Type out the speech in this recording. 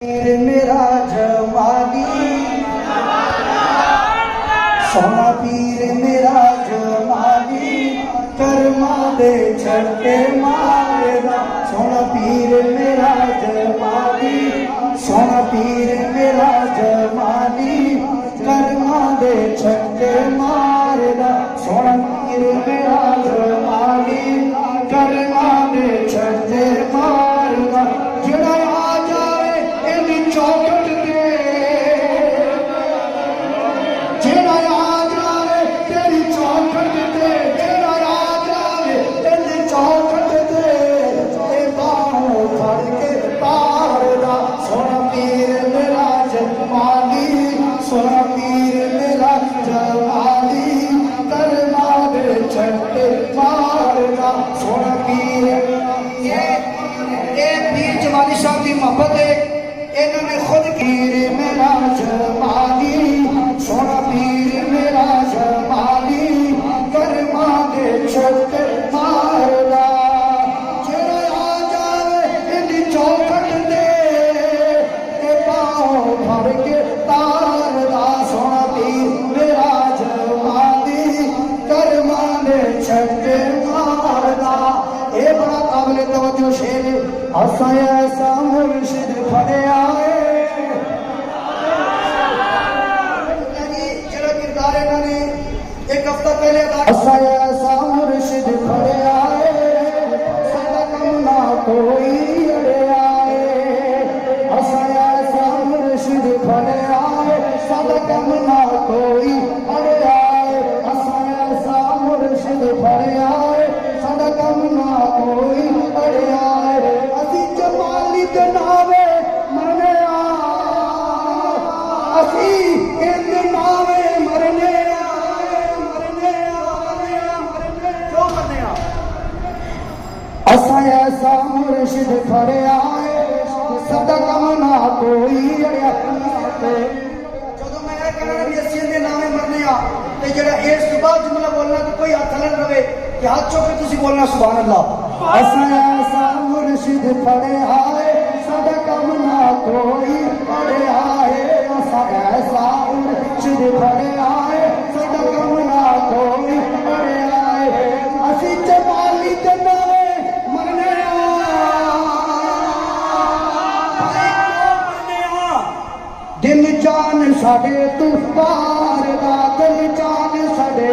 पीर मेरा जमानी सोना पीर मेरा जमानी कर्मा दे छटे मारेगा सोना पीर मेरा जमानी सोना पीर मेरा जमानी कर्मा दे छटे मारेगा सोना पीर मेरा जमानी कर्मा दे छटे मारेगा जड़ा आ जाए इन चौखट दे जेड़ा आ जाए तेरी चौखट दे जेड़ा आ जाए तेरी चौखट दे ते बाहों फड़ के तारदा सोना पीर मेरा जमानी सोना पीर मेरा जमानी कर्मा दे छटे मारदा सोना पीर ये पीर जमानी साहब की मोहब्बत है इन्होंने खुद पीर मेरा जमानी सोना पीर मेरा जमानी कर्मा दे छटे मारदा जेड़ा आ जाए इन चौखट दे ते बाहों फड़ के तारदा सोना पीर मेरा जमानी कर्मा दे छटे मारदा ये बड़ा काबिल तवज्जो शेर है असा ऐसा मुर्शिद फड़े आए जरा किरदार इन्होंने एक हफ्ता पहले असा ऐसा मुर्शिद फड़े आए सादा कम ना कोई अड़े आए असा ऐसा मुर्शिद फड़े आए सादा कम ना कोई अड़े आए असा ऐसा मुर्शिद फड़े आए सादा कम ना कोई अड़े आए असी जमाली दे नावे मरने असी इन नावे मरने क्यों मरने असा ऐसा मुर्शिद फड़े आए सदा कम ना कोई अड़िया ਜਦੋਂ ਮੈਂ ਇਹ ਕਹਿਣਾ ਵੀ ਅਸੀਂ ਇਹਦੇ ਨਾਵੇਂ ਮਰਨੇ ਆ ਤੇ ਜਿਹੜਾ ਇਸ ਤੋਂ ਬਾਅਦ ਜੁਮਲਾ ਬੋਲਣਾ ਤੇ ਕੋਈ ਹੱਥ ਨਾ ਰਵੇ ਕਿ ਹੱਥ ਚੁੱਕ ਕੇ ਤੁਸੀਂ ਬੋਲਣਾ ਸੁਭਾਨ ਅੱਲਾਹ ਅਸਾਂ ਐਸਾ ਮੁਰਸ਼ਿਦ ਫੜੇ ਆਏ ਸਾਡਾ ਕੰਮ ਨਾ ਕੋਈ ਫੜੇ ਆਏ ਅਸਾਂ ਐਸਾ ਮੁਰਸ਼ਿਦ ਫੜੇ ਆਏ ਸਾਡਾ ਕੰਮ ਨਾ ਕੋਈ ਫੜੇ ਆਏ ਅਸੀਂ ਜਮਾਲੀ ਦੇ ਨਾਵੇਂ ਮਰਨੇ दिल जान साडे तू पार दा दिल जान साडे